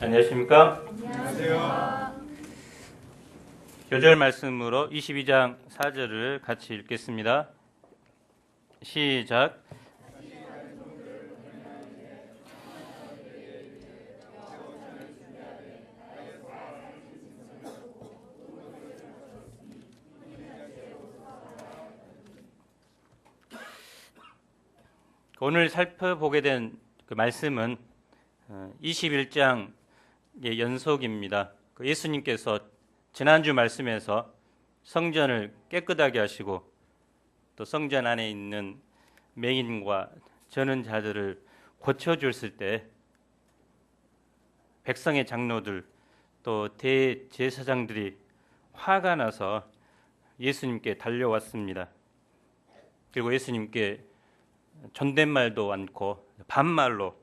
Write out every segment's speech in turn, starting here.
안녕하십니까? 안녕하세요. 교절 말씀으로 22장 4절을 같이 읽겠습니다. 시작. 오늘 살펴보게 된 그 말씀은 21장의 연속입니다. 예수님께서 지난주 말씀에서 성전을 깨끗하게 하시고 또 성전 안에 있는 맹인과 저는 자들을 고쳐주었을 때 백성의 장로들 또 대제사장들이 화가 나서 예수님께 달려왔습니다. 그리고 예수님께 존댓말도 않고 반말로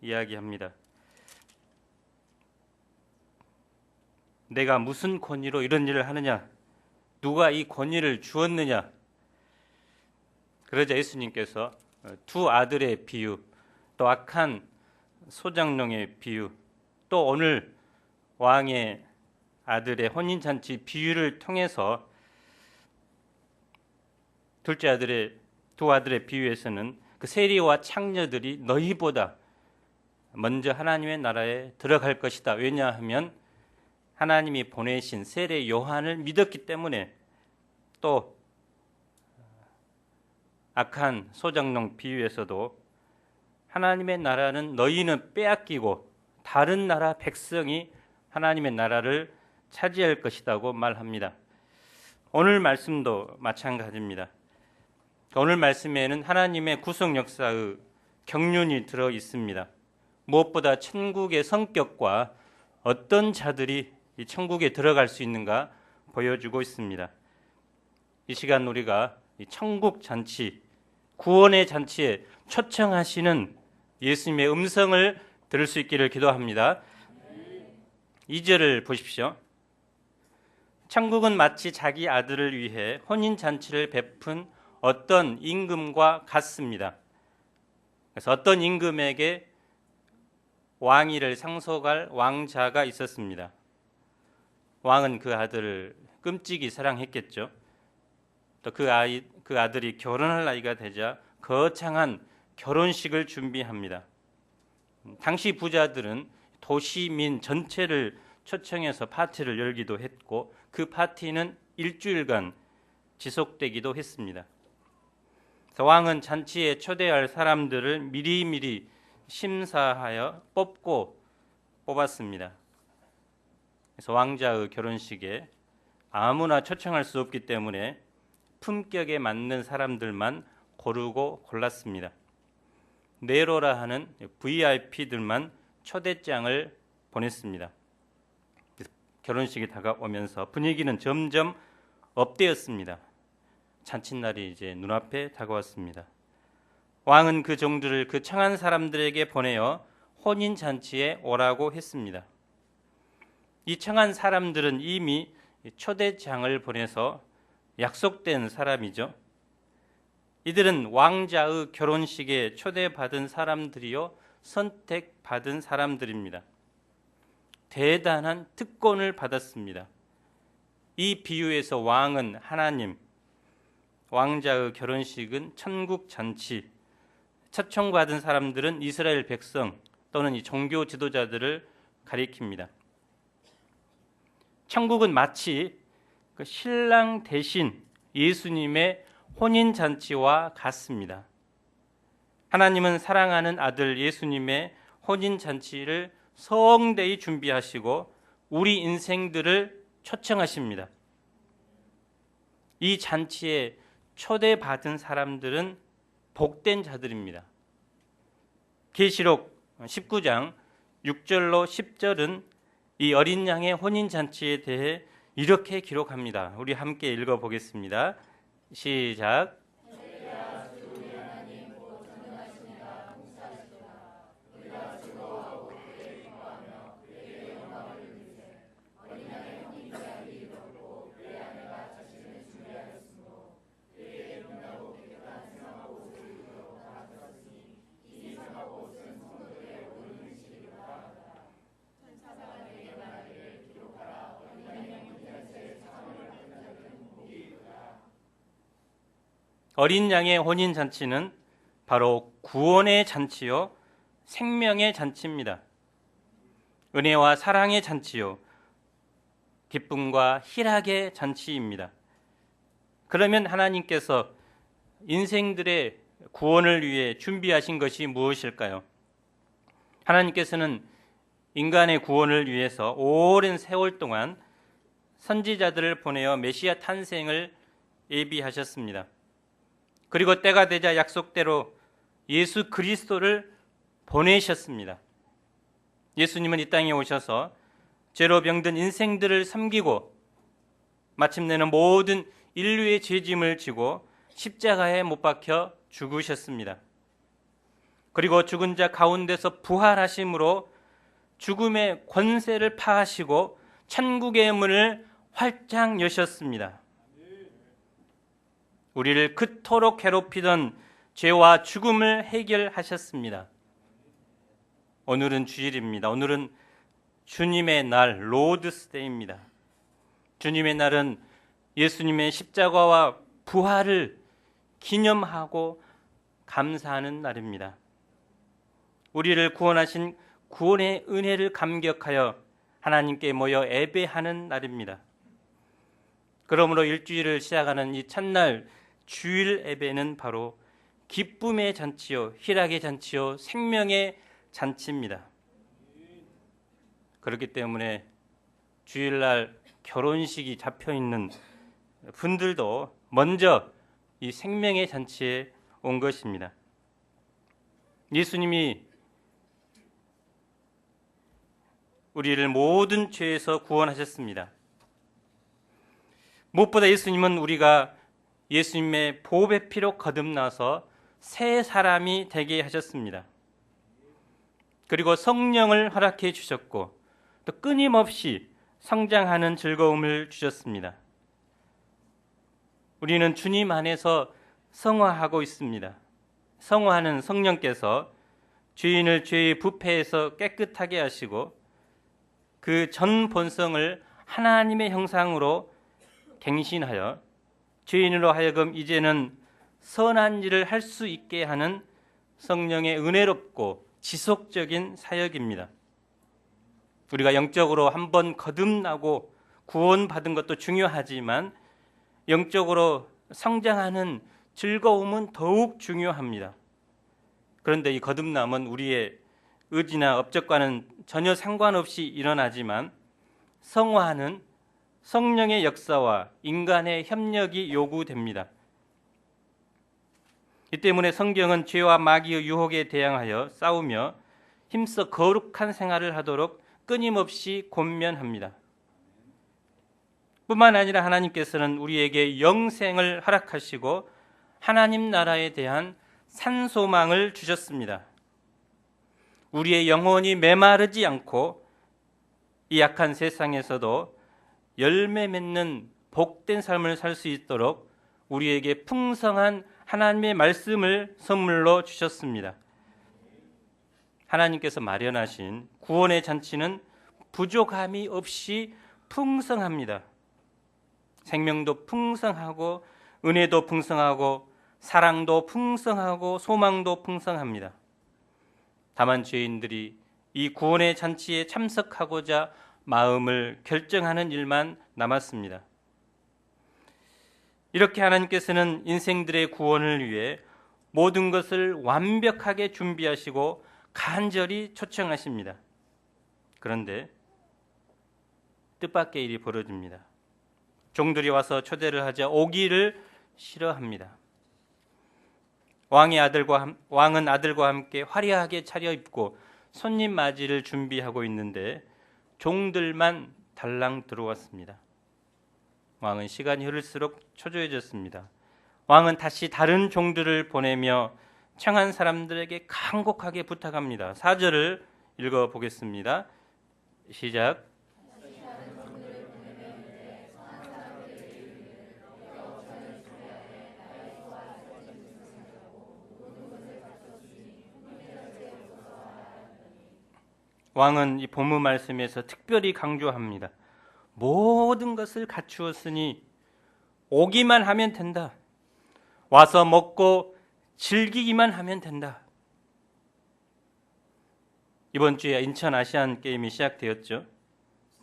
이야기합니다. 내가 무슨 권위로 이런 일을 하느냐? 누가 이 권위를 주었느냐? 그러자 예수님께서 두 아들의 비유, 또 악한 소장농의 비유, 또 오늘 왕의 아들의 혼인잔치 비유를 통해서 두 아들의 비유에서는 그 세리와 창녀들이 너희보다 먼저 하나님의 나라에 들어갈 것이다. 왜냐하면 하나님이 보내신 세례 요한을 믿었기 때문에. 또 악한 소장농 비유에서도 하나님의 나라는 너희는 빼앗기고 다른 나라 백성이 하나님의 나라를 차지할 것이라고 말합니다. 오늘 말씀도 마찬가지입니다. 오늘 말씀에는 하나님의 구속 역사의 경륜이 들어 있습니다. 무엇보다 천국의 성격과 어떤 자들이 이 천국에 들어갈 수 있는가 보여주고 있습니다. 이 시간 우리가 이 천국 잔치, 구원의 잔치에 초청하시는 예수님의 음성을 들을 수 있기를 기도합니다. 2절을 보십시오. 천국은 마치 자기 아들을 위해 혼인잔치를 베푼 어떤 임금과 같습니다. 그래서 어떤 임금에게 왕위를 상속할 왕자가 있었습니다. 왕은 그 아들을 끔찍이 사랑했겠죠. 또 그 아들이 결혼할 나이가 되자 거창한 결혼식을 준비합니다. 당시 부자들은 도시민 전체를 초청해서 파티를 열기도 했고 그 파티는 일주일간 지속되기도 했습니다. 왕은 잔치에 초대할 사람들을 미리미리 심사하여 뽑았습니다. 그래서 왕자의 결혼식에 아무나 초청할 수 없기 때문에 품격에 맞는 사람들만 고르고 골랐습니다. 네로라 하는 VIP들만 초대장을 보냈습니다. 결혼식이 다가오면서 분위기는 점점 업되었습니다. 잔칫날이 이제 눈앞에 다가왔습니다. 왕은 그 종들을 그 청한 사람들에게 보내어 혼인잔치에 오라고 했습니다. 이 청한 사람들은 이미 초대장을 보내서 약속된 사람이죠. 이들은 왕자의 결혼식에 초대받은 사람들이요 선택받은 사람들입니다. 대단한 특권을 받았습니다. 이 비유에서 왕은 하나님, 왕자의 결혼식은 천국 잔치, 초청받은 사람들은 이스라엘 백성 또는 이 종교 지도자들을 가리킵니다. 천국은 마치 그 신랑 대신 예수님의 혼인잔치와 같습니다. 하나님은 사랑하는 아들 예수님의 혼인잔치를 성대히 준비하시고 우리 인생들을 초청하십니다. 이 잔치에 초대받은 사람들은 복된 자들입니다. 계시록 19장 6절로 10절은 이 어린 양의 혼인잔치에 대해 이렇게 기록합니다. 우리 함께 읽어보겠습니다. 시작. 어린 양의 혼인잔치는 바로 구원의 잔치요 생명의 잔치입니다. 은혜와 사랑의 잔치요 기쁨과 희락의 잔치입니다. 그러면 하나님께서 인생들의 구원을 위해 준비하신 것이 무엇일까요? 하나님께서는 인간의 구원을 위해서 오랜 세월 동안 선지자들을 보내어 메시아 탄생을 예비하셨습니다. 그리고 때가 되자 약속대로 예수 그리스도를 보내셨습니다. 예수님은 이 땅에 오셔서 죄로 병든 인생들을 섬기고 마침내는 모든 인류의 죄짐을 지고 십자가에 못 박혀 죽으셨습니다. 그리고 죽은 자 가운데서 부활하심으로 죽음의 권세를 파하시고 천국의 문을 활짝 여셨습니다. 우리를 그토록 괴롭히던 죄와 죽음을 해결하셨습니다. 오늘은 주일입니다. 오늘은 주님의 날, 로드스데이입니다. 주님의 날은 예수님의 십자가와 부활을 기념하고 감사하는 날입니다. 우리를 구원하신 구원의 은혜를 감격하여 하나님께 모여 예배하는 날입니다. 그러므로 일주일을 시작하는 이 첫날 주일 예배는 바로 기쁨의 잔치요, 희락의 잔치요, 생명의 잔치입니다. 그렇기 때문에 주일날 결혼식이 잡혀있는 분들도 먼저 이 생명의 잔치에 온 것입니다. 예수님이 우리를 모든 죄에서 구원하셨습니다. 무엇보다 예수님은 우리가 예수님의 보배 피로 거듭나서 새 사람이 되게 하셨습니다. 그리고 성령을 허락해 주셨고 또 끊임없이 성장하는 즐거움을 주셨습니다. 우리는 주님 안에서 성화하고 있습니다. 성화하는 성령께서 죄인을 죄의 부패에서 깨끗하게 하시고 그 전 본성을 하나님의 형상으로 갱신하여 죄인으로 하여금 이제는 선한 일을 할 수 있게 하는 성령의 은혜롭고 지속적인 사역입니다. 우리가 영적으로 한번 거듭나고 구원받은 것도 중요하지만 영적으로 성장하는 즐거움은 더욱 중요합니다. 그런데 이 거듭남은 우리의 의지나 업적과는 전혀 상관없이 일어나지만 성화하는 성령의 역사와 인간의 협력이 요구됩니다. 이 때문에 성경은 죄와 마귀의 유혹에 대항하여 싸우며 힘써 거룩한 생활을 하도록 끊임없이 권면합니다. 뿐만 아니라 하나님께서는 우리에게 영생을 허락하시고 하나님 나라에 대한 산소망을 주셨습니다. 우리의 영혼이 메마르지 않고 이 약한 세상에서도 열매 맺는 복된 삶을 살 수 있도록 우리에게 풍성한 하나님의 말씀을 선물로 주셨습니다. 하나님께서 마련하신 구원의 잔치는 부족함이 없이 풍성합니다. 생명도 풍성하고 은혜도 풍성하고 사랑도 풍성하고 소망도 풍성합니다. 다만 죄인들이 이 구원의 잔치에 참석하고자 마음을 결정하는 일만 남았습니다. 이렇게 하나님께서는 인생들의 구원을 위해 모든 것을 완벽하게 준비하시고 간절히 초청하십니다. 그런데 뜻밖의 일이 벌어집니다. 종들이 와서 초대를 하자 오기를 싫어합니다. 왕은 아들과 함께 화려하게 차려입고 손님 맞이를 준비하고 있는데 종들만 달랑 들어왔습니다. 왕은 시간이 흐를수록 초조해졌습니다. 왕은 다시 다른 종들을 보내며 청한 사람들에게 간곡하게 부탁합니다. 4절을 읽어보겠습니다. 시작. 왕은 이 본문 말씀에서 특별히 강조합니다. 모든 것을 갖추었으니 오기만 하면 된다. 와서 먹고 즐기기만 하면 된다. 이번 주에 인천 아시안 게임이 시작되었죠.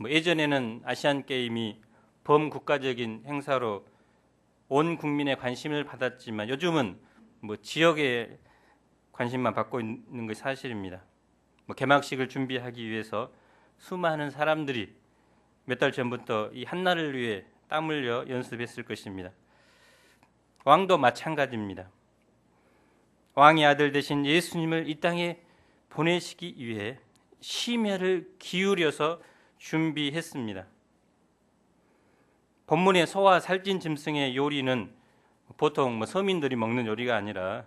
예전에는 아시안 게임이 범국가적인 행사로 온 국민의 관심을 받았지만 요즘은 지역의 관심만 받고 있는 것이 사실입니다. 개막식을 준비하기 위해서 수많은 사람들이 몇 달 전부터 이 한날을 위해 땀 흘려 연습했을 것입니다. 왕도 마찬가지입니다. 왕의 아들 되신 예수님을 이 땅에 보내시기 위해 심혈을 기울여서 준비했습니다. 본문의 소와 살찐 짐승의 요리는 보통 서민들이 먹는 요리가 아니라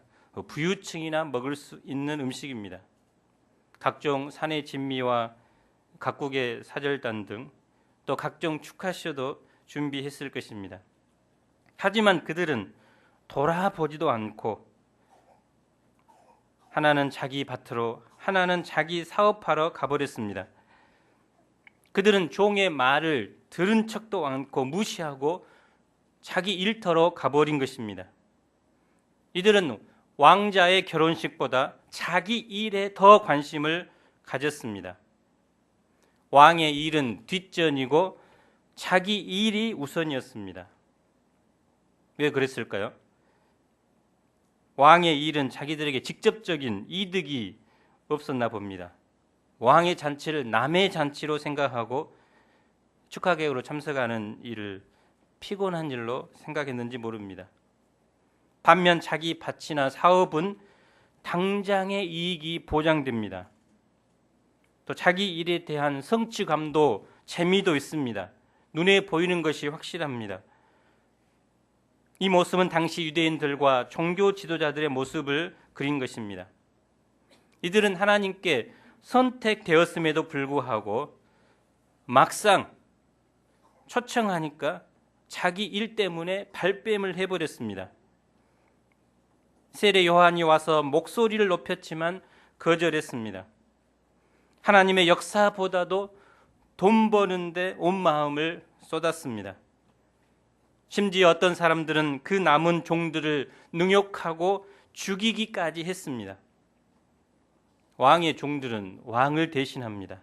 부유층이나 먹을 수 있는 음식입니다. 각종 산의 진미와 각국의 사절단 등 또 각종 축하쇼도 준비했을 것입니다. 하지만 그들은 돌아보지도 않고 하나는 자기 밭으로 하나는 자기 사업하러 가버렸습니다. 그들은 종의 말을 들은 척도 않고 무시하고 자기 일터로 가버린 것입니다. 이들은 왕자의 결혼식보다 자기 일에 더 관심을 가졌습니다. 왕의 일은 뒷전이고 자기 일이 우선이었습니다. 왜 그랬을까요? 왕의 일은 자기들에게 직접적인 이득이 없었나 봅니다. 왕의 잔치를 남의 잔치로 생각하고 축하객으로 참석하는 일을 피곤한 일로 생각했는지 모릅니다. 반면 자기 밭이나 사업은 당장의 이익이 보장됩니다. 또 자기 일에 대한 성취감도 재미도 있습니다. 눈에 보이는 것이 확실합니다. 이 모습은 당시 유대인들과 종교 지도자들의 모습을 그린 것입니다. 이들은 하나님께 선택되었음에도 불구하고 막상 초청하니까 자기 일 때문에 발뺌을 해버렸습니다. 세례 요한이 와서 목소리를 높였지만 거절했습니다. 하나님의 역사보다도 돈 버는데 온 마음을 쏟았습니다. 심지어 어떤 사람들은 그 남은 종들을 능욕하고 죽이기까지 했습니다. 왕의 종들은 왕을 대신합니다.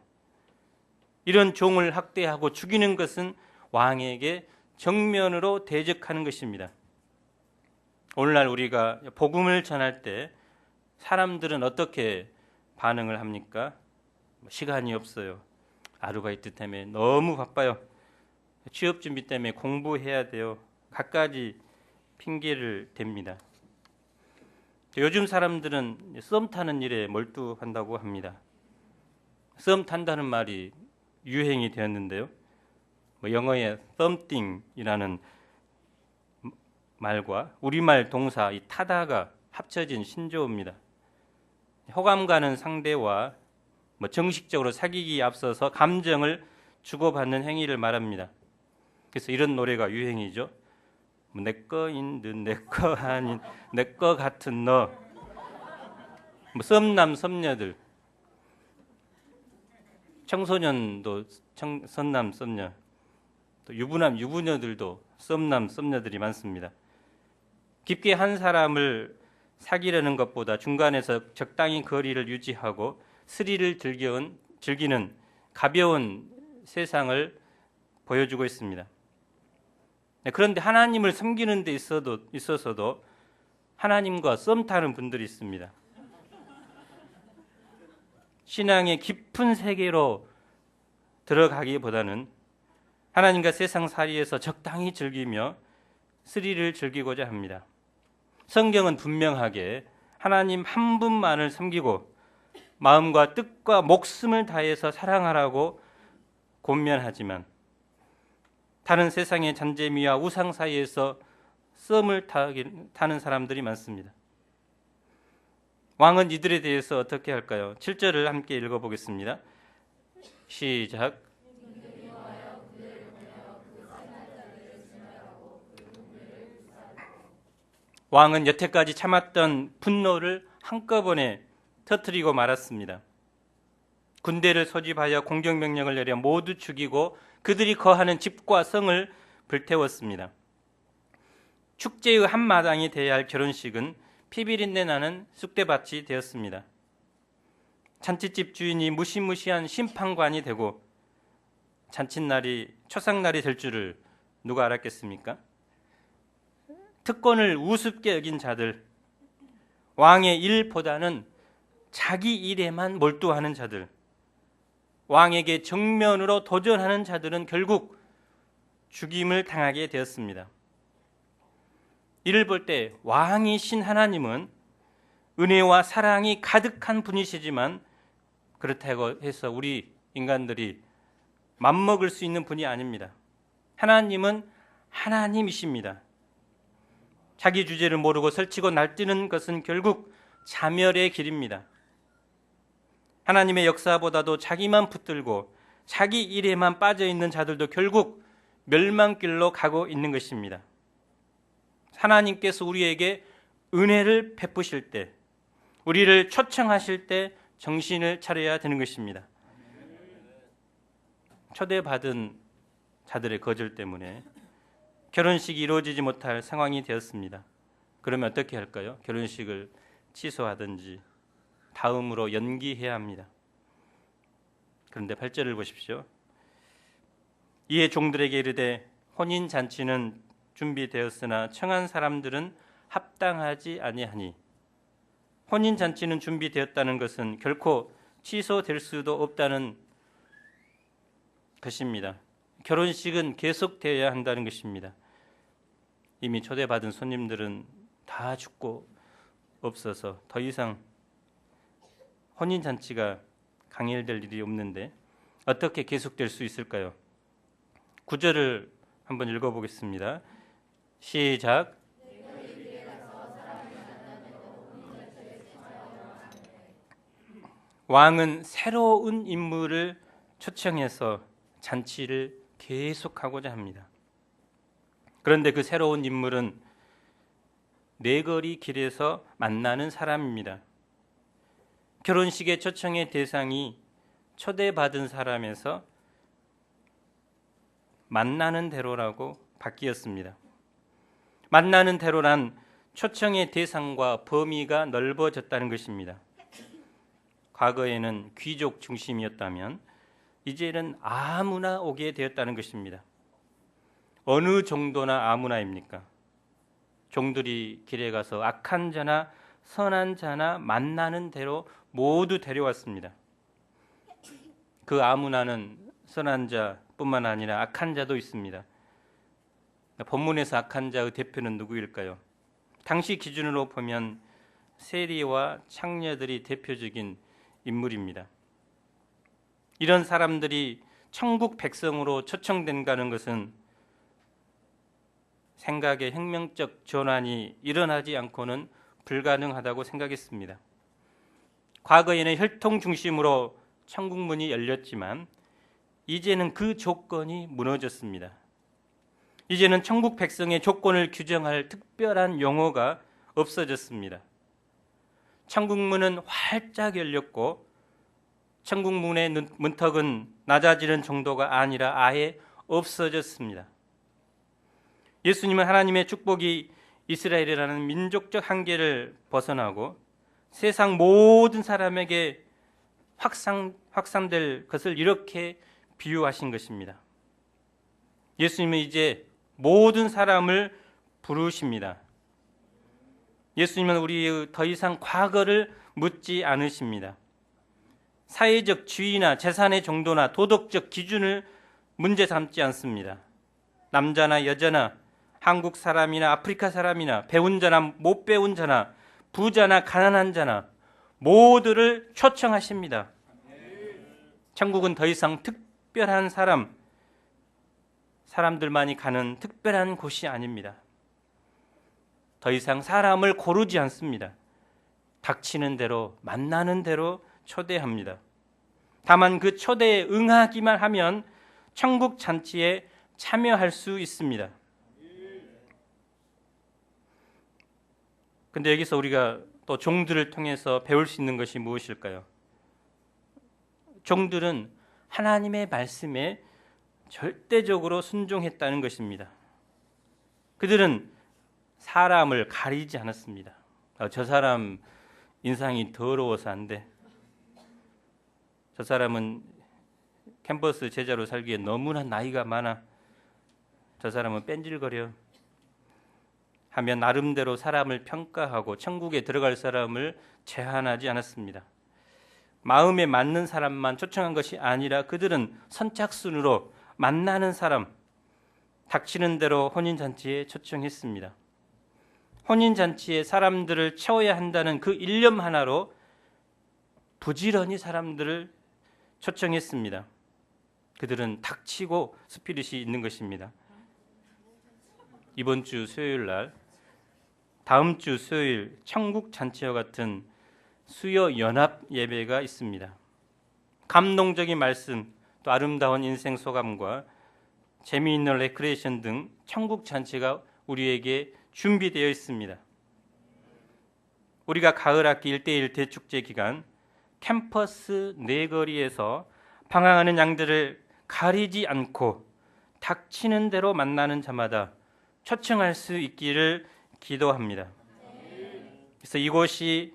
이런 종을 학대하고 죽이는 것은 왕에게 정면으로 대적하는 것입니다. 오늘날 우리가 복음을 전할 때 사람들은 어떻게 반응을 합니까? 시간이 없어요. 아르바이트 때문에 너무 바빠요. 취업 준비 때문에 공부해야 돼요. 갖가지 핑계를 댑니다. 요즘 사람들은 썸 타는 일에 몰두한다고 합니다. 썸 탄다는 말이 유행이 되었는데요. 영어의 something이라는 말과 우리말 동사 이 타다가 합쳐진 신조어입니다. 호감 가는 상대와 정식적으로 사귀기에 앞서서 감정을 주고받는 행위를 말합니다. 그래서 이런 노래가 유행이죠. 내 거인 듯 내 거 아닌 내 거 같은 너. 썸남 썸녀들, 청소년도 선남 썸녀, 또 유부남 유부녀들도 썸남 썸녀들이 많습니다. 깊게 한 사람을 사귀려는 것보다 중간에서 적당히 거리를 유지하고 스릴을 즐기는 가벼운 세상을 보여주고 있습니다. 그런데 하나님을 섬기는 데 있어서도 하나님과 썸 타는 분들이 있습니다. 신앙의 깊은 세계로 들어가기보다는 하나님과 세상살이에서 적당히 즐기며 스릴을 즐기고자 합니다. 성경은 분명하게 하나님 한 분만을 섬기고 마음과 뜻과 목숨을 다해서 사랑하라고 권면하지만 다른 세상의 잔재미와 우상 사이에서 썸을 타는 사람들이 많습니다. 왕은 이들에 대해서 어떻게 할까요? 7절을 함께 읽어보겠습니다. 시작. 왕은 여태까지 참았던 분노를 한꺼번에 터뜨리고 말았습니다. 군대를 소집하여 공격명령을 내려 모두 죽이고 그들이 거하는 집과 성을 불태웠습니다. 축제의 한마당이 돼야 할 결혼식은 피비린내 나는 쑥대밭이 되었습니다. 잔치집 주인이 무시무시한 심판관이 되고 잔칫날이 초상날이 될 줄을 누가 알았겠습니까? 특권을 우습게 여긴 자들, 왕의 일보다는 자기 일에만 몰두하는 자들, 왕에게 정면으로 도전하는 자들은 결국 죽임을 당하게 되었습니다. 이를 볼 때 왕이신 하나님은 은혜와 사랑이 가득한 분이시지만 그렇다고 해서 우리 인간들이 맘먹을 수 있는 분이 아닙니다. 하나님은 하나님이십니다. 자기 주제를 모르고 설치고 날뛰는 것은 결국 자멸의 길입니다. 하나님의 역사보다도 자기만 붙들고 자기 일에만 빠져있는 자들도 결국 멸망길로 가고 있는 것입니다. 하나님께서 우리에게 은혜를 베푸실 때, 우리를 초청하실 때 정신을 차려야 되는 것입니다. 초대받은 자들의 거절 때문에 결혼식이 이루어지지 못할 상황이 되었습니다. 그러면 어떻게 할까요? 결혼식을 취소하든지 다음으로 연기해야 합니다. 그런데 8절을 보십시오. 이에 종들에게 이르되 혼인잔치는 준비되었으나 청한 사람들은 합당하지 아니하니. 혼인잔치는 준비되었다는 것은 결코 취소될 수도 없다는 것입니다. 결혼식은 계속되어야 한다는 것입니다. 이미 초대받은 손님들은 다 죽고 없어서 더 이상 혼인잔치가 강일될 일이 없는데 어떻게 계속될 수 있을까요? 9절을 한번 읽어보겠습니다. 시작. 왕은 새로운 인물을 초청해서 잔치를 계속하고자 합니다. 그런데 그 새로운 인물은 네거리 길에서 만나는 사람입니다. 결혼식의 초청의 대상이 초대받은 사람에서 만나는 대로라고 바뀌었습니다. 만나는 대로란 초청의 대상과 범위가 넓어졌다는 것입니다. 과거에는 귀족 중심이었다면 이제는 아무나 오게 되었다는 것입니다. 어느 정도나 아무나입니까? 종들이 길에 가서 악한 자나 선한 자나 만나는 대로 모두 데려왔습니다. 그 아무나는 선한 자뿐만 아니라 악한 자도 있습니다. 본문에서 악한 자의 대표는 누구일까요? 당시 기준으로 보면 세리와 창녀들이 대표적인 인물입니다. 이런 사람들이 천국 백성으로 초청된다는 것은 생각의 혁명적 전환이 일어나지 않고는 불가능하다고 생각했습니다. 과거에는 혈통 중심으로 천국문이 열렸지만 이제는 그 조건이 무너졌습니다. 이제는 천국 백성의 조건을 규정할 특별한 용어가 없어졌습니다. 천국문은 활짝 열렸고 천국문의 문턱은 낮아지는 정도가 아니라 아예 없어졌습니다. 예수님은 하나님의 축복이 이스라엘이라는 민족적 한계를 벗어나고 세상 모든 사람에게 확산될 것을 이렇게 비유하신 것입니다. 예수님은 이제 모든 사람을 부르십니다. 예수님은 우리의 더 이상 과거를 묻지 않으십니다. 사회적 지위나 재산의 정도나 도덕적 기준을 문제 삼지 않습니다. 남자나 여자나 한국 사람이나 아프리카 사람이나 배운 자나 못 배운 자나 부자나 가난한 자나 모두를 초청하십니다. 천국은 더 이상 특별한 사람들만이 가는 특별한 곳이 아닙니다. 더 이상 사람을 고르지 않습니다. 닥치는 대로 만나는 대로 초대합니다. 다만 그 초대에 응하기만 하면 천국 잔치에 참여할 수 있습니다. 근데 여기서 우리가 또 종들을 통해서 배울 수 있는 것이 무엇일까요? 종들은 하나님의 말씀에 절대적으로 순종했다는 것입니다. 그들은 사람을 가리지 않았습니다. 저 사람 인상이 더러워서 안 돼. 저 사람은 캠퍼스 제자로 살기에 너무나 나이가 많아. 저 사람은 뺀질거려. 하며 나름대로 사람을 평가하고 천국에 들어갈 사람을 제한하지 않았습니다. 마음에 맞는 사람만 초청한 것이 아니라 그들은 선착순으로 만나는 사람, 닥치는 대로 혼인잔치에 초청했습니다. 혼인잔치에 사람들을 채워야 한다는 그 일념 하나로 부지런히 사람들을 초청했습니다. 그들은 닥치고 스피릿이 있는 것입니다. 이번 주 수요일 날, 다음 주 수요일 천국 잔치와 같은 수요 연합 예배가 있습니다. 감동적인 말씀, 또 아름다운 인생 소감과 재미있는 레크레이션 등 천국 잔치가 우리에게 준비되어 있습니다. 우리가 가을 학기 1대1 대축제 기간 캠퍼스 내거리에서 방황하는 양들을 가리지 않고 닥치는 대로 만나는 자마다 초청할 수 있기를 기도합니다. 그래서 이곳이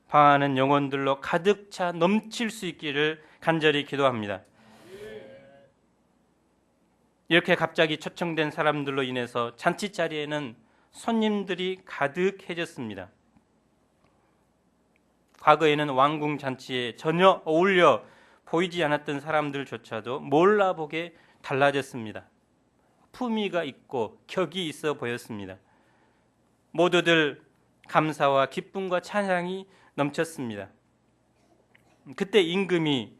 방황하는 영혼들로 가득 차 넘칠 수 있기를 간절히 기도합니다. 이렇게 갑자기 초청된 사람들로 인해서 잔치 자리에는 손님들이 가득해졌습니다. 과거에는 왕궁 잔치에 전혀 어울려 보이지 않았던 사람들조차도 몰라보게 달라졌습니다. 품위가 있고 격이 있어 보였습니다. 모두들 감사와 기쁨과 찬양이 넘쳤습니다. 그때 임금이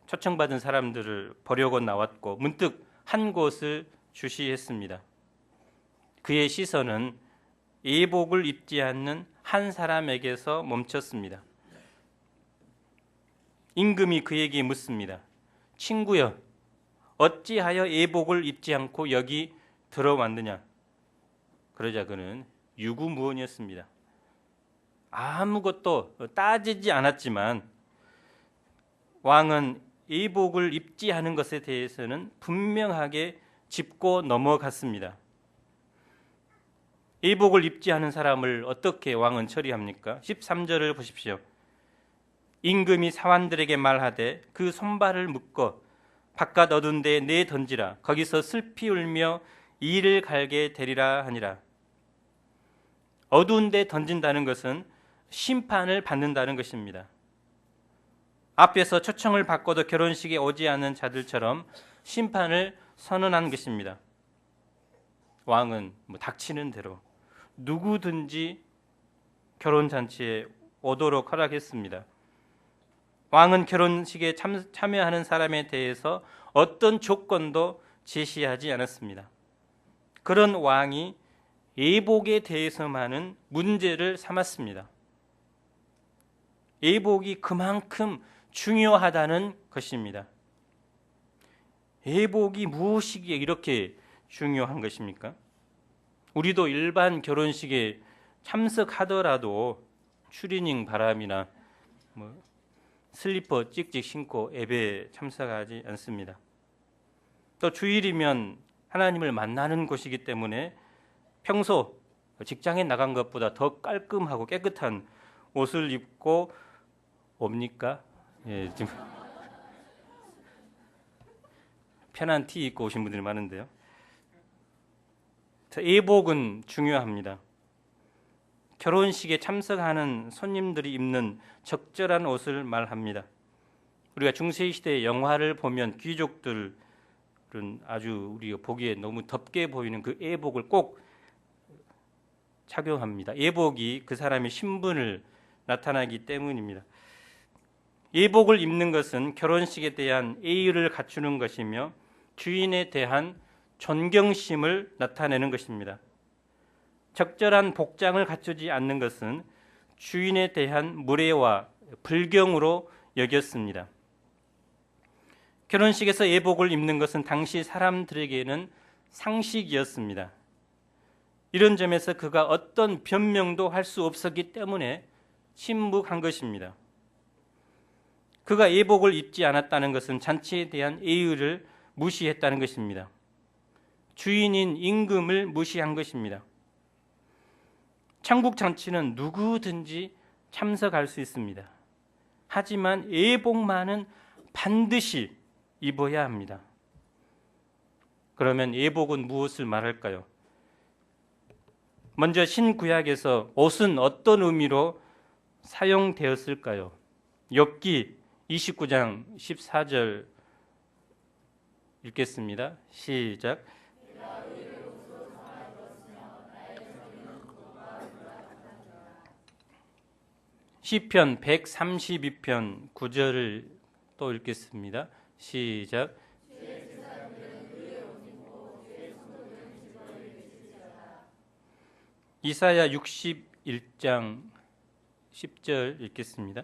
초청받은 사람들을 보려고 나왔고 문득 한 곳을 주시했습니다. 그의 시선은 예복을 입지 않는 한 사람에게서 멈췄습니다. 임금이 그에게 묻습니다. 친구여, 어찌하여 예복을 입지 않고 여기 들어왔느냐? 그러자 그는 유구무원이었습니다. 아무것도 따지지 않았지만 왕은 예복을 입지 않은 것에 대해서는 분명하게 짚고 넘어갔습니다. 예복을 입지 않은 사람을 어떻게 왕은 처리합니까? 13절을 보십시오. 임금이 사환들에게 말하되 그 손발을 묶어 바깥 어두운 데에 내 던지라. 거기서 슬피 울며 이를 갈게 되리라 하니라. 어두운 데 던진다는 것은 심판을 받는다는 것입니다. 앞에서 초청을 받고도 결혼식에 오지 않은 자들처럼 심판을 선언한 것입니다. 왕은 닥치는 대로 누구든지 결혼잔치에 오도록 허락했습니다. 왕은 결혼식에 참여하는 사람에 대해서 어떤 조건도 제시하지 않았습니다. 그런 왕이 예복에 대해서만은 문제를 삼았습니다. 예복이 그만큼 중요하다는 것입니다. 예복이 무엇이기에 이렇게 중요한 것입니까? 우리도 일반 결혼식에 참석하더라도 추리닝 바람이나 슬리퍼 찍찍 신고 예배에 참석하지 않습니다. 또 주일이면 하나님을 만나는 곳이기 때문에 평소 직장에 나간 것보다 더 깔끔하고 깨끗한 옷을 입고 옵니까? 예, 지금 편한 티 입고 오신 분들이 많은데요. 예복은 중요합니다. 결혼식에 참석하는 손님들이 입는 적절한 옷을 말합니다. 우리가 중세시대 영화를 보면 귀족들은 아주 우리가 보기에 너무 덥게 보이는 그 예복을 꼭 착용합니다. 예복이 그 사람의 신분을 나타나기 때문입니다. 예복을 입는 것은 결혼식에 대한 예의를 갖추는 것이며 주인에 대한 존경심을 나타내는 것입니다. 적절한 복장을 갖추지 않는 것은 주인에 대한 무례와 불경으로 여겼습니다. 결혼식에서 예복을 입는 것은 당시 사람들에게는 상식이었습니다. 이런 점에서 그가 어떤 변명도 할 수 없었기 때문에 침묵한 것입니다. 그가 예복을 입지 않았다는 것은 잔치에 대한 예의를 무시했다는 것입니다. 주인인 임금을 무시한 것입니다. 천국 잔치는 누구든지 참석할 수 있습니다. 하지만 예복만은 반드시 입어야 합니다. 그러면 예복은 무엇을 말할까요? 먼저 신구약에서 옷은 어떤 의미로 사용되었을까요? 욥기 29장 14절 읽겠습니다. 시작. 시편 132편 9절을 또 읽겠습니다. 시작. 이사야 61장 10절 읽겠습니다.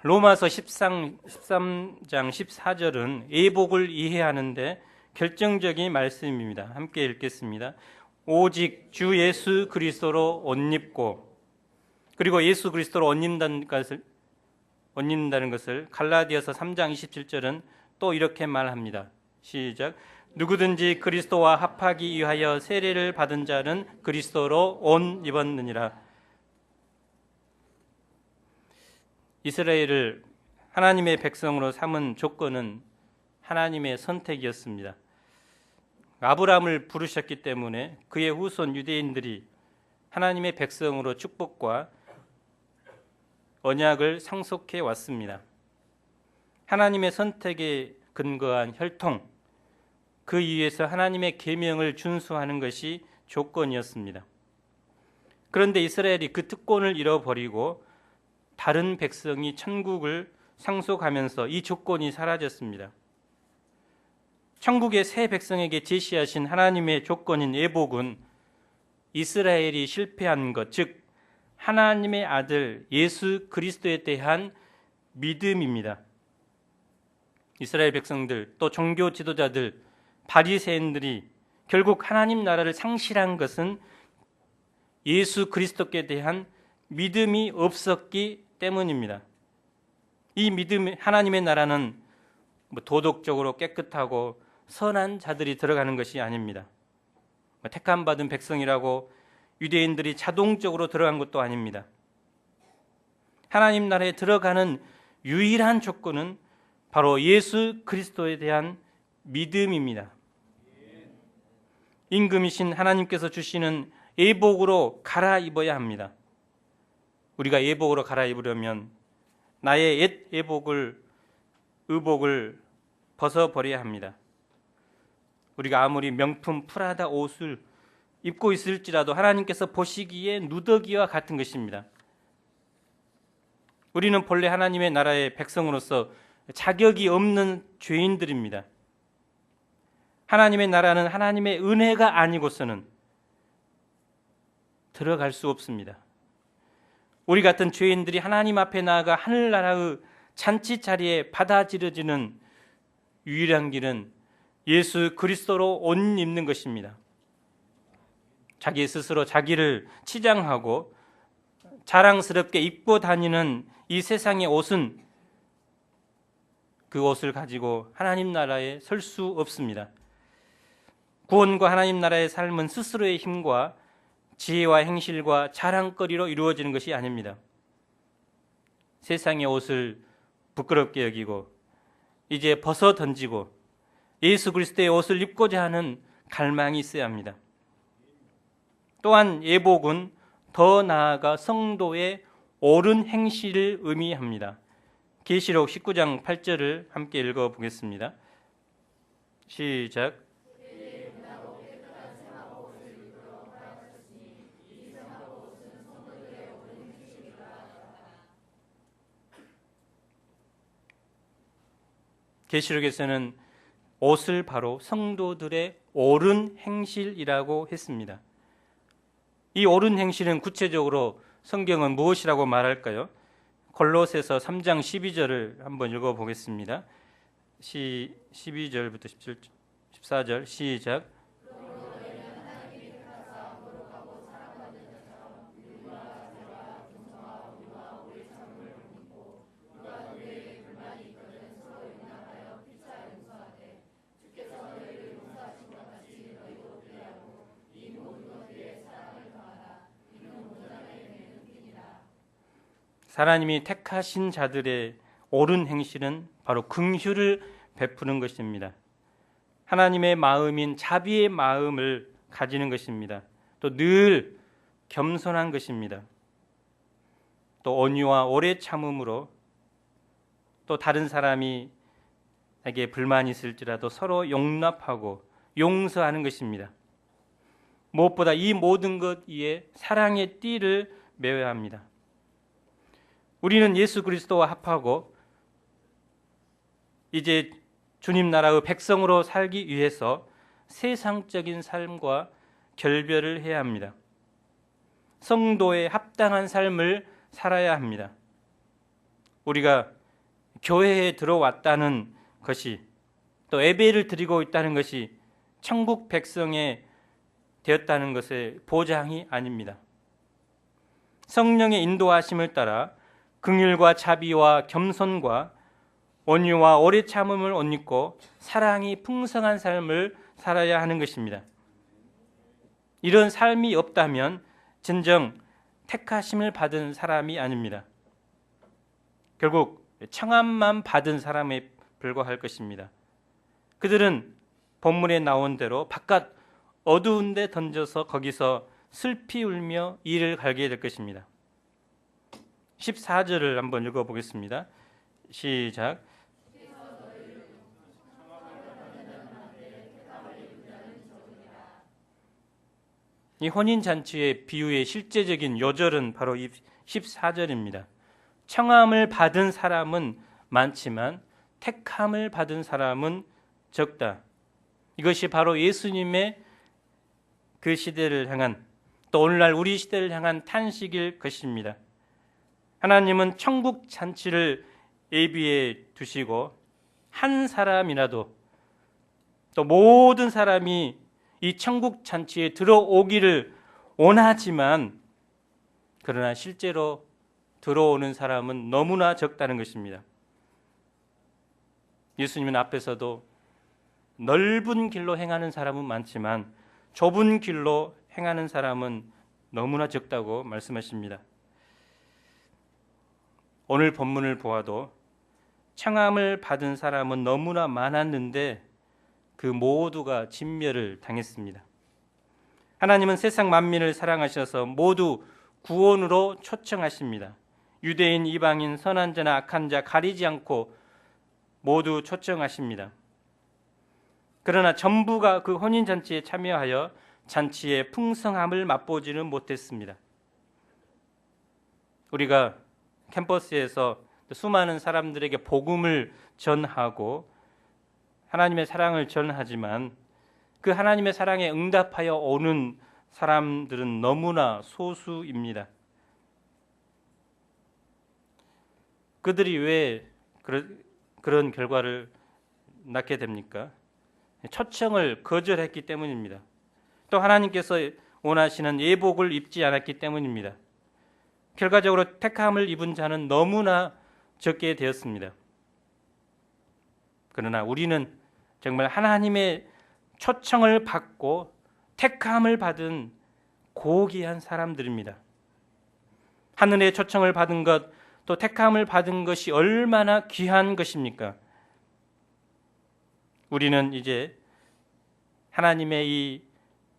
로마서 13장 14절은 예복을 이해하는데 결정적인 말씀입니다. 함께 읽겠습니다. 오직 주 예수 그리스도로 옷 입고, 그리고 예수 그리스도로 옷 입는다는 것을 갈라디아서 3장 27절은 또 이렇게 말합니다. 시작. 누구든지 그리스도와 합하기 위하여 세례를 받은 자는 그리스도로 옷 입었느니라. 이스라엘을 하나님의 백성으로 삼은 조건은 하나님의 선택이었습니다. 아브라함을 부르셨기 때문에 그의 후손 유대인들이 하나님의 백성으로 축복과 언약을 상속해 왔습니다. 하나님의 선택에 근거한 혈통, 그 위에서 하나님의 계명을 준수하는 것이 조건이었습니다. 그런데 이스라엘이 그 특권을 잃어버리고 다른 백성이 천국을 상속하면서 이 조건이 사라졌습니다. 천국의 새 백성에게 제시하신 하나님의 조건인 예복은 이스라엘이 실패한 것, 즉 하나님의 아들 예수 그리스도에 대한 믿음입니다. 이스라엘 백성들, 또 종교 지도자들, 바리새인들이 결국 하나님 나라를 상실한 것은 예수 그리스도께 대한 믿음이 없었기 때문입니다. 이 믿음, 하나님의 나라는 도덕적으로 깨끗하고 선한 자들이 들어가는 것이 아닙니다. 택함 받은 백성이라고 유대인들이 자동적으로 들어간 것도 아닙니다. 하나님 나라에 들어가는 유일한 조건은 바로 예수 그리스도에 대한 믿음입니다. 임금이신 하나님께서 주시는 예복으로 갈아입어야 합니다. 우리가 예복으로 갈아입으려면 나의 옛 의복을 벗어버려야 합니다. 우리가 아무리 명품 프라다 옷을 입고 있을지라도 하나님께서 보시기에 누더기와 같은 것입니다. 우리는 본래 하나님의 나라의 백성으로서 자격이 없는 죄인들입니다. 하나님의 나라는 하나님의 은혜가 아니고서는 들어갈 수 없습니다. 우리 같은 죄인들이 하나님 앞에 나아가 하늘나라의 잔치 자리에 받아들여지는 유일한 길은 예수 그리스도로 옷 입는 것입니다. 자기 스스로 자기를 치장하고 자랑스럽게 입고 다니는 이 세상의 옷은 그 옷을 가지고 하나님 나라에 설 수 없습니다. 구원과 하나님 나라의 삶은 스스로의 힘과 지혜와 행실과 자랑거리로 이루어지는 것이 아닙니다. 세상의 옷을 부끄럽게 여기고 이제 벗어 던지고 예수 그리스도의 옷을 입고자 하는 갈망이 있어야 합니다. 또한 예복은 더 나아가 성도의 옳은 행실을 의미합니다. 계시록 19장 8절을 함께 읽어보겠습니다. 시작. 계시록에서는 옷을 바로 성도들의 옳은 행실이라고 했습니다. 이 옳은 행실은 구체적으로 성경은 무엇이라고 말할까요? 골로새서 3장 12절을 한번 읽어보겠습니다. 12절부터 14절 시작. 하나님이 택하신 자들의 옳은 행실은 바로 긍휼을 베푸는 것입니다. 하나님의 마음인 자비의 마음을 가지는 것입니다. 또 늘 겸손한 것입니다. 또 온유와 오래 참음으로 또 다른 사람이 에게 불만이 있을지라도 서로 용납하고 용서하는 것입니다. 무엇보다 이 모든 것 위에 사랑의 띠를 메어야 합니다. 우리는 예수 그리스도와 합하고 이제 주님 나라의 백성으로 살기 위해서 세상적인 삶과 결별을 해야 합니다. 성도에 합당한 삶을 살아야 합니다. 우리가 교회에 들어왔다는 것이 또 예배를 드리고 있다는 것이 천국 백성에 되었다는 것의 보장이 아닙니다. 성령의 인도하심을 따라 긍휼과 자비와 겸손과 온유와 오래 참음을 옷 입고 사랑이 풍성한 삶을 살아야 하는 것입니다. 이런 삶이 없다면 진정 택하심을 받은 사람이 아닙니다. 결국 청함만 받은 사람에 불과할 것입니다. 그들은 본문에 나온 대로 바깥 어두운 데 던져서 거기서 슬피 울며 이를 갈게 될 것입니다. 14절을 한번 읽어보겠습니다. 시작. 이 혼인잔치의 비유의 실제적인 요절은 바로 이 14절입니다. 청함을 받은 사람은 많지만 택함을 받은 사람은 적다. 이것이 바로 예수님의 그 시대를 향한 또 오늘날 우리 시대를 향한 탄식일 것입니다. 하나님은 천국 잔치를 예비해 두시고 한 사람이라도 또 모든 사람이 이 천국 잔치에 들어오기를 원하지만 그러나 실제로 들어오는 사람은 너무나 적다는 것입니다. 예수님은 앞에서도 넓은 길로 행하는 사람은 많지만 좁은 길로 행하는 사람은 너무나 적다고 말씀하십니다. 오늘 본문을 보아도 청함을 받은 사람은 너무나 많았는데 그 모두가 진멸을 당했습니다. 하나님은 세상 만민을 사랑하셔서 모두 구원으로 초청하십니다. 유대인, 이방인, 선한 자나 악한 자 가리지 않고 모두 초청하십니다. 그러나 전부가 그 혼인잔치에 참여하여 잔치의 풍성함을 맛보지는 못했습니다. 우리가 캠퍼스에서 수많은 사람들에게 복음을 전하고 하나님의 사랑을 전하지만 그 하나님의 사랑에 응답하여 오는 사람들은 너무나 소수입니다. 그들이 왜 그런 결과를 낳게 됩니까? 초청을 거절했기 때문입니다. 또 하나님께서 원하시는 예복을 입지 않았기 때문입니다. 결과적으로 택함을 입은 자는 너무나 적게 되었습니다. 그러나 우리는 정말 하나님의 초청을 받고 택함을 받은 고귀한 사람들입니다. 하늘의 초청을 받은 것, 또 택함을 받은 것이 얼마나 귀한 것입니까? 우리는 이제 하나님의 이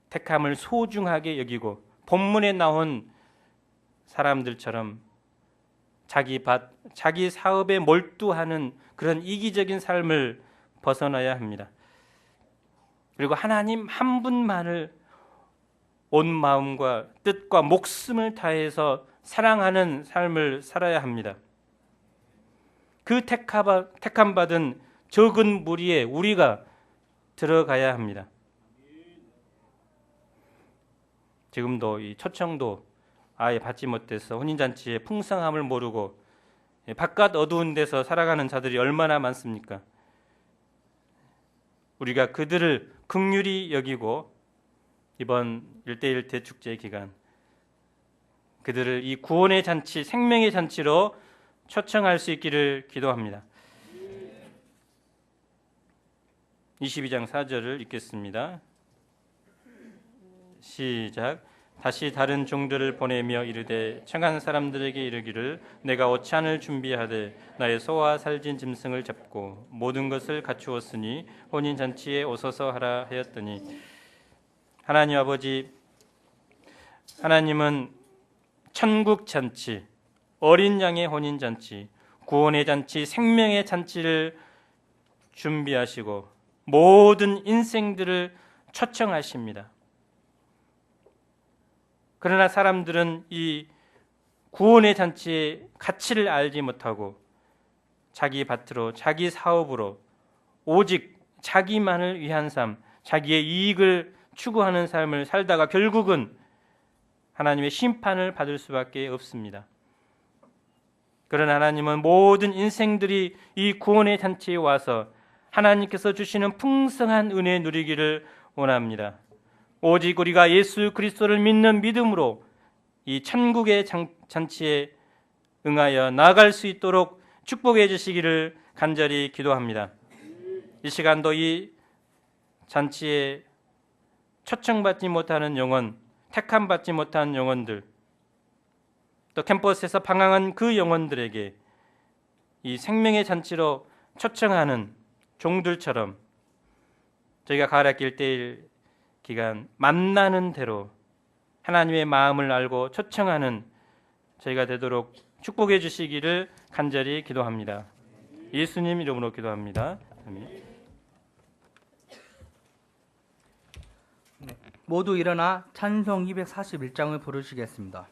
택함을 소중하게 여기고 본문에 나온 사람들처럼 자기 사업에 몰두하는 그런 이기적인 삶을 벗어나야 합니다. 그리고 하나님 한 분만을 온 마음과 뜻과 목숨을 다해서 사랑하는 삶을 살아야 합니다. 그 택함 받은 적은 무리에 우리가 들어가야 합니다. 지금도 이 초청도 아예 받지 못해서 혼인잔치의 풍성함을 모르고 바깥 어두운 데서 살아가는 자들이 얼마나 많습니까? 우리가 그들을 긍휼히 여기고 이번 1:1 대축제 기간 그들을 이 구원의 잔치, 생명의 잔치로 초청할 수 있기를 기도합니다. 22장 4절을 읽겠습니다. 시작. 다시 다른 종들을 보내며 이르되 청한 사람들에게 이르기를 내가 오찬을 준비하되 나의 소와 살진 짐승을 잡고 모든 것을 갖추었으니 혼인 잔치에 오소서 하라 하였더니 하나님 아버지, 하나님은 천국 잔치, 어린 양의 혼인 잔치, 구원의 잔치, 생명의 잔치를 준비하시고 모든 인생들을 초청하십니다. 그러나 사람들은 이 구원의 잔치의 가치를 알지 못하고 자기 밭으로, 자기 사업으로 오직 자기만을 위한 삶, 자기의 이익을 추구하는 삶을 살다가 결국은 하나님의 심판을 받을 수밖에 없습니다. 그러나 하나님은 모든 인생들이 이 구원의 잔치에 와서 하나님께서 주시는 풍성한 은혜 누리기를 원합니다. 오직 우리가 예수 그리스도를 믿는 믿음으로 이 천국의 잔치에 응하여 나아갈 수 있도록 축복해 주시기를 간절히 기도합니다. 이 시간도 이 잔치에 초청받지 못하는 영혼, 택함받지 못한 영혼들, 또 캠퍼스에서 방황한 그 영혼들에게 이 생명의 잔치로 초청하는 종들처럼 저희가 가을학기 1대1 기간 만나는 대로 하나님의 마음을 알고 초청하는 저희가 되도록 축복해 주시기를 간절히 기도합니다. 예수님 이름으로 기도합니다. 아멘. 모두 일어나 찬송 241장을 부르시겠습니다.